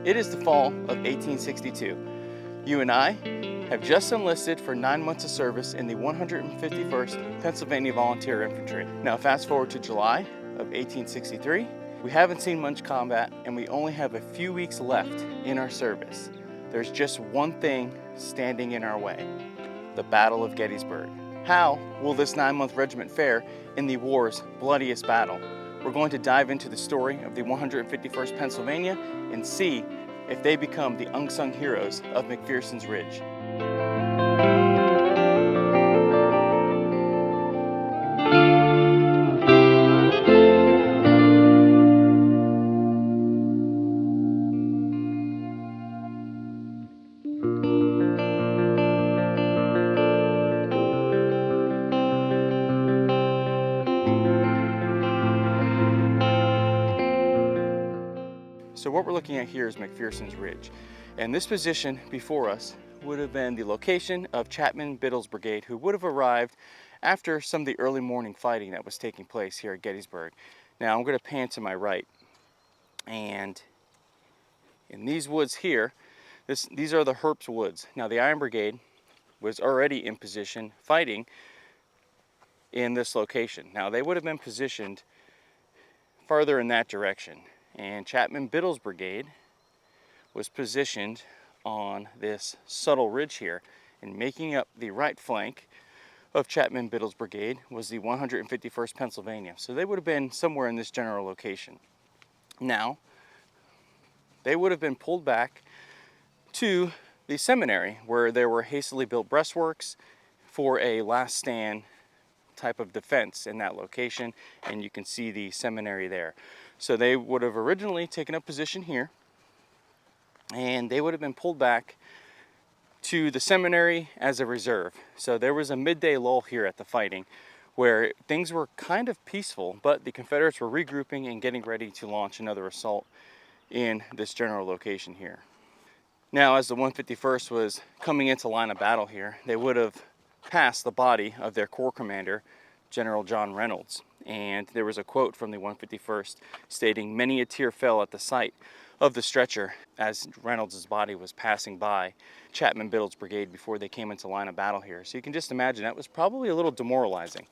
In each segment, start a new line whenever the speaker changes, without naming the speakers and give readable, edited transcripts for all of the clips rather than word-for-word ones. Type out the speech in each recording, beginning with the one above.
It is the fall of 1862. You and I have just enlisted for 9 months of service in the 151st Pennsylvania Volunteer Infantry. Now fast forward to July of 1863. We haven't seen much combat and we only have a few weeks left in our service. There's just one thing standing in our way: the Battle of Gettysburg. How will this 9-month regiment fare in the war's bloodiest battle? We're going to dive into the story of the 151st Pennsylvania and see if they become the unsung heroes of McPherson's Ridge. So what we're looking at here is McPherson's Ridge. And this position before us would have been the location of Chapman Biddle's brigade, who would have arrived after some of the early morning fighting that was taking place here at Gettysburg. Now I'm going to pan to my right, and in these woods here, these are the Herbst Woods. Now the Iron Brigade was already in position fighting in this location. Now they would have been positioned farther in that direction, and Chapman Biddle's brigade was positioned on this subtle ridge here, and making up the right flank of Chapman Biddle's brigade was the 151st Pennsylvania. So they would have been somewhere in this general location. Now they would have been pulled back to the Seminary, where there were hastily built breastworks for a last stand type of defense in that location, and you can see the Seminary there. So they would have originally taken up position here, and they would have been pulled back to the Seminary as a reserve. So there was a midday lull here at the fighting where things were kind of peaceful, but the Confederates were regrouping and getting ready to launch another assault in this general location here. Now, as the 151st was coming into line of battle here, they would have passed the body of their corps commander, General John Reynolds. And there was a quote from the 151st stating, "Many a tear fell at the sight of the stretcher," as Reynolds' body was passing by Chapman Biddle's brigade before they came into line of battle here. So you can just imagine that was probably a little demoralizing.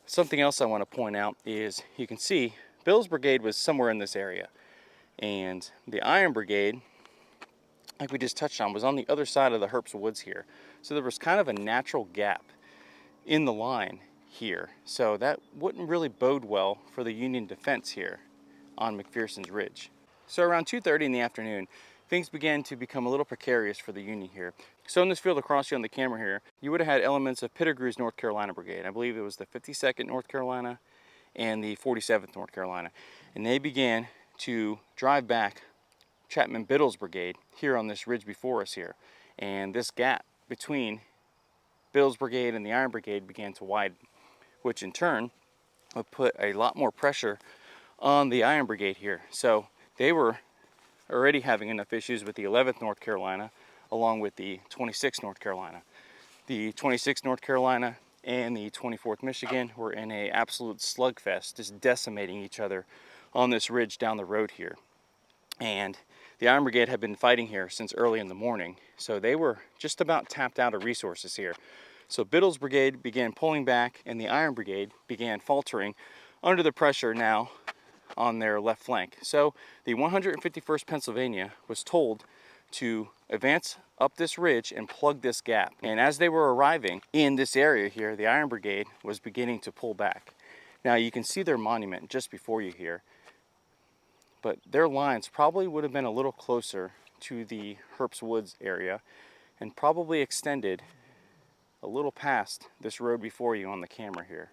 Something else I want to point out is you can see Biddle's brigade was somewhere in this area, and the Iron Brigade, like we just touched on, was on the other side of the Herbst Woods here. So there was kind of a natural gap in the line here. So that wouldn't really bode well for the Union defense here on McPherson's Ridge. So around 2:30 in the afternoon, things began to become a little precarious for the Union here. So in this field across you on the camera here, you would have had elements of Pettigrew's North Carolina Brigade. I believe it was the 52nd North Carolina and the 47th North Carolina. And they began to drive back Chapman Biddle's brigade here on this ridge before us here. And this gap between Biddle's brigade and the Iron Brigade began to widen, which in turn would put a lot more pressure on the Iron Brigade here. So they were already having enough issues with the 11th North Carolina along with the 26th North Carolina. The 26th North Carolina and the 24th Michigan were in a absolute slugfest, just decimating each other on this ridge down the road here. And the Iron Brigade had been fighting here since early in the morning, so they were just about tapped out of resources here. So Biddle's brigade began pulling back, and the Iron Brigade began faltering under the pressure now on their left flank. So the 151st Pennsylvania was told to advance up this ridge and plug this gap. And as they were arriving in this area here, the Iron Brigade was beginning to pull back. Now you can see their monument just before you here, but their lines probably would have been a little closer to the Herbst Woods area and probably extended a little past this road before you on the camera here.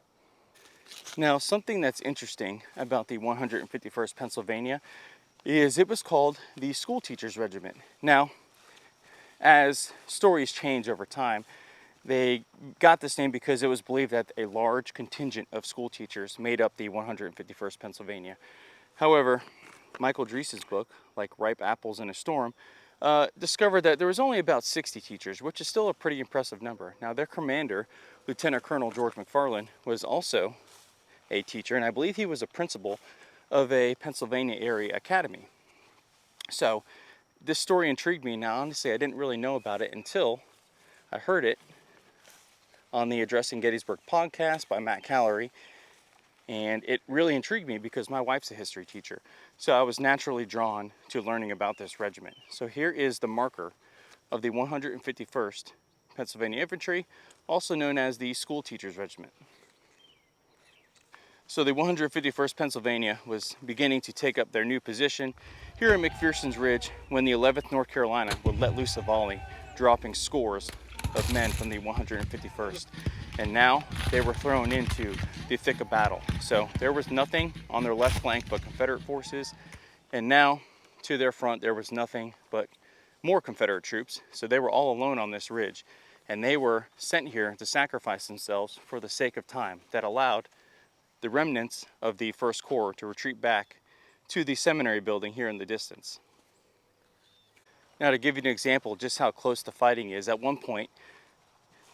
Now, something that's interesting about the 151st Pennsylvania is it was called the School Teachers Regiment. Now, as stories change over time, they got this name because it was believed that a large contingent of school teachers made up the 151st Pennsylvania. However, Michael Dreese's book, Like Ripe Apples in a Storm, discovered that there was only about 60 teachers, which is still a pretty impressive number. Now, their commander, Lieutenant Colonel George McFarland, was also a teacher, and I believe he was a principal of a Pennsylvania area academy. So this story intrigued me. Now, honestly, I didn't really know about it until I heard it on the Addressing Gettysburg podcast by Matt Callery. And it really intrigued me because my wife's a history teacher. So I was naturally drawn to learning about this regiment. So here is the marker of the 151st Pennsylvania Infantry, also known as the School Teachers Regiment. So the 151st Pennsylvania was beginning to take up their new position here at McPherson's Ridge when the 11th North Carolina would let loose a volley, dropping scores of men from the 151st. And now they were thrown into the thick of battle. So there was nothing on their left flank but Confederate forces, and now to their front there was nothing but more Confederate troops. So they were all alone on this ridge, and they were sent here to sacrifice themselves for the sake of time that allowed the remnants of the 1st Corps to retreat back to the Seminary building here in the distance. Now, to give you an example just how close the fighting is, at one point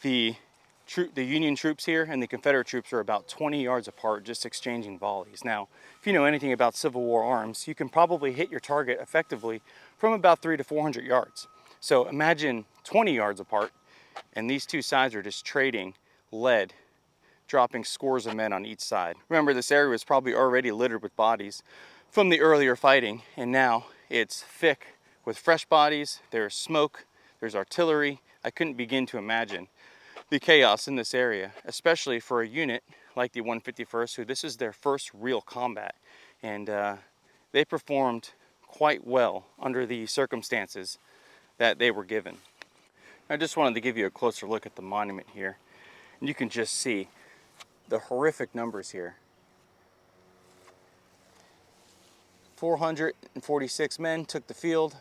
the Union troops here and the Confederate troops were about 20 yards apart, just exchanging volleys. Now, if you know anything about Civil War arms, you can probably hit your target effectively from about 300 to 400 yards. So imagine 20 yards apart, and these two sides are just trading lead, dropping scores of men on each side. Remember, this area was probably already littered with bodies from the earlier fighting, and now it's thick with fresh bodies. There's smoke, there's artillery. I couldn't begin to imagine the chaos in this area, especially for a unit like the 151st, who this is their first real combat. And they performed quite well under the circumstances that they were given. I just wanted to give you a closer look at the monument here. And you can just see the horrific numbers here. 446 men took the field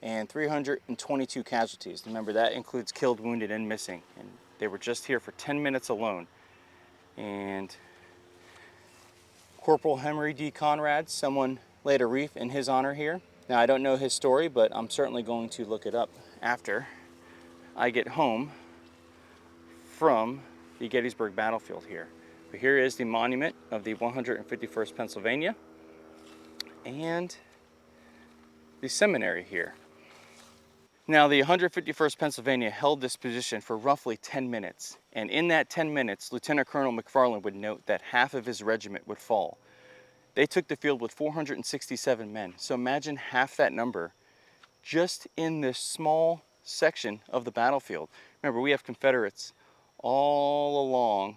and 322 casualties. Remember, that includes killed, wounded, and missing. And they were just here for 10 minutes alone. And Corporal Henry D. Conrad, someone laid a wreath in his honor here. Now, I don't know his story, but I'm certainly going to look it up after I get home from the Gettysburg battlefield here. But here is the monument of the 151st Pennsylvania and the seminary here. Now, the 151st Pennsylvania held this position for roughly 10 minutes. And in that 10 minutes, Lieutenant Colonel McFarland would note that half of his regiment would fall. They took the field with 467 men. So imagine half that number just in this small section of the battlefield. Remember, we have Confederates all along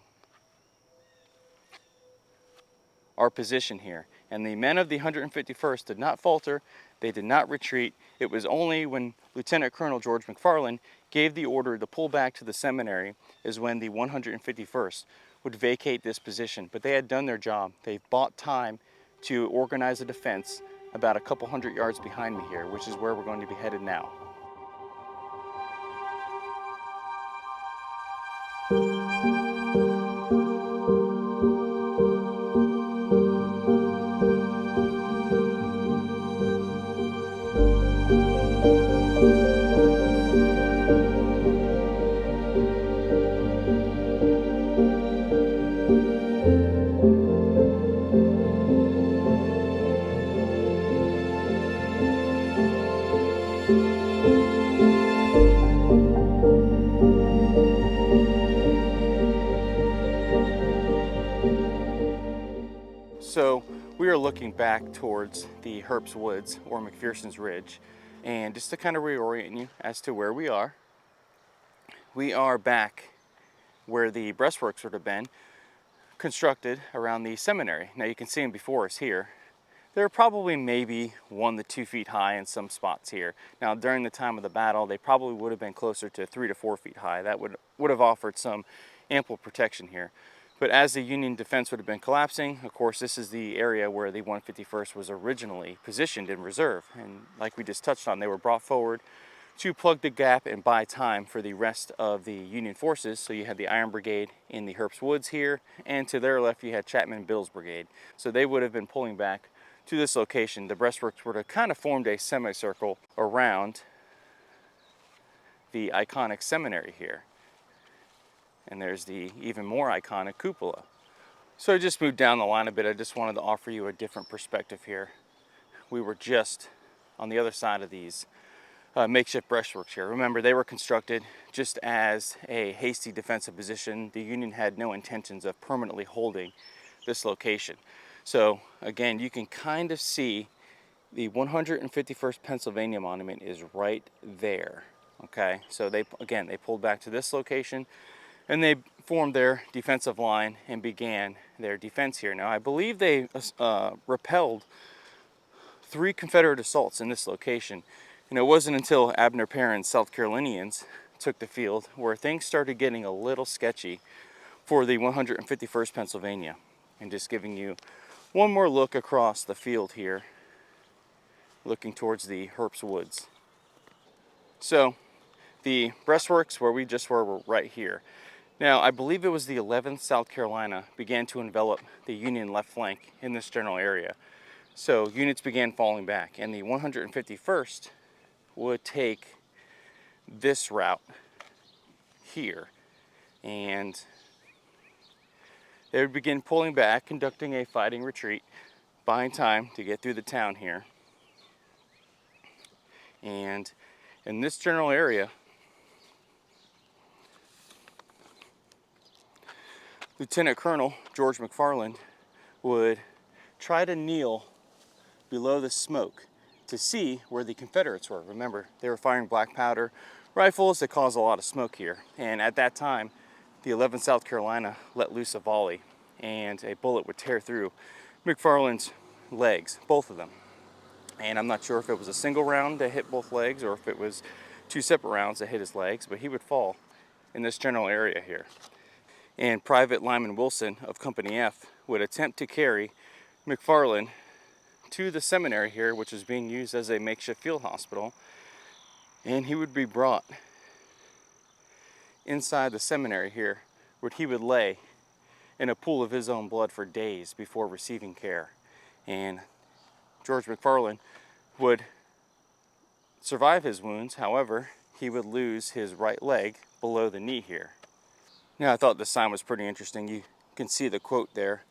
our position here. And the men of the 151st did not falter. They did not retreat. It was only when Lieutenant Colonel George McFarland gave the order to pull back to the seminary is when the 151st would vacate this position. But they had done their job. They bought time to organize a defense about a couple hundred yards behind me here, which is where we're going to be headed now. So we are looking back towards the Herbst Woods or McPherson's Ridge, and just to kind of reorient you as to where we are back where the breastworks would have been constructed around the seminary. Now you can see them before us here. They're probably maybe 1 to 2 feet high in some spots here. Now during the time of the battle, they probably would have been closer to 3 to 4 feet high. That would have offered some ample protection here. But as the Union defense would have been collapsing, of course, this is the area where the 151st was originally positioned in reserve. And like we just touched on, they were brought forward to plug the gap and buy time for the rest of the Union forces. So you had the Iron Brigade in the Herbst Woods here, and to their left you had Chapman Bill's Brigade. So they would have been pulling back to this location. The breastworks would have kind of formed a semicircle around the iconic seminary here. And there's the even more iconic cupola. So I just moved down the line a bit. I just wanted to offer you a different perspective here. We were just on the other side of these makeshift breastworks here. Remember, they were constructed just as a hasty defensive position. The Union had no intentions of permanently holding this location. So again, you can kind of see the 151st Pennsylvania Monument is right there. Okay, so they pulled back to this location and they formed their defensive line and began their defense here. Now, I believe they repelled 3 Confederate assaults in this location. And it wasn't until Abner Perrin's South Carolinians took the field where things started getting a little sketchy for the 151st Pennsylvania. And just giving you one more look across the field here, looking towards the Herbst Woods. So the breastworks where we just were right here. Now, I believe it was the 11th South Carolina began to envelop the Union left flank in this general area. So units began falling back, and the 151st would take this route here, and they would begin pulling back, conducting a fighting retreat, buying time to get through the town here. And in this general area, Lieutenant Colonel George McFarland would try to kneel below the smoke to see where the Confederates were. Remember, they were firing black powder rifles that caused a lot of smoke here. And at that time, the 11th South Carolina let loose a volley, and a bullet would tear through McFarland's legs, both of them. And I'm not sure if it was a single round that hit both legs or if it was 2 separate rounds that hit his legs, but he would fall in this general area here. And Private Lyman Wilson of Company F would attempt to carry McFarland to the seminary here, which was being used as a makeshift field hospital, and he would be brought inside the seminary here, where he would lay in a pool of his own blood for days before receiving care. And George McFarland would survive his wounds. However, he would lose his right leg below the knee here. Now, I thought this sign was pretty interesting. You can see the quote there.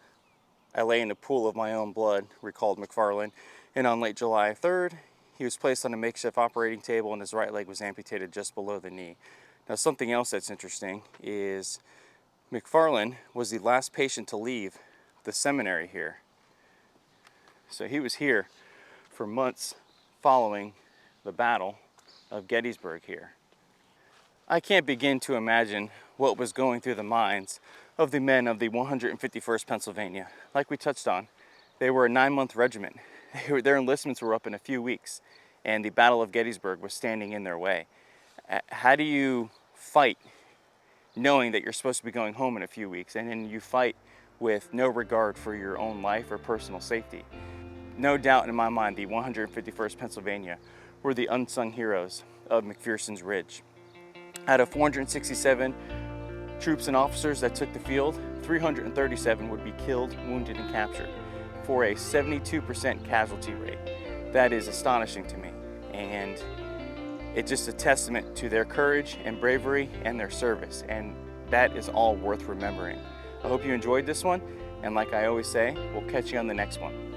"I lay in a pool of my own blood," recalled McFarland, and on late July 3rd, he was placed on a makeshift operating table and his right leg was amputated just below the knee. Now, something else that's interesting is McFarland was the last patient to leave the seminary here. So he was here for months following the Battle of Gettysburg here. I can't begin to imagine what was going through the minds of the men of the 151st Pennsylvania. Like we touched on, they were a 9-month regiment. Their enlistments were up in a few weeks, and the Battle of Gettysburg was standing in their way. How do you fight knowing that you're supposed to be going home in a few weeks, and then you fight with no regard for your own life or personal safety? No doubt in my mind, the 151st Pennsylvania were the unsung heroes of McPherson's Ridge. Out of 467 troops and officers that took the field, 337 would be killed, wounded, and captured for a 72% casualty rate. That is astonishing to me, and it's just a testament to their courage and bravery and their service, and that is all worth remembering. I hope you enjoyed this one, and like I always say, we'll catch you on the next one.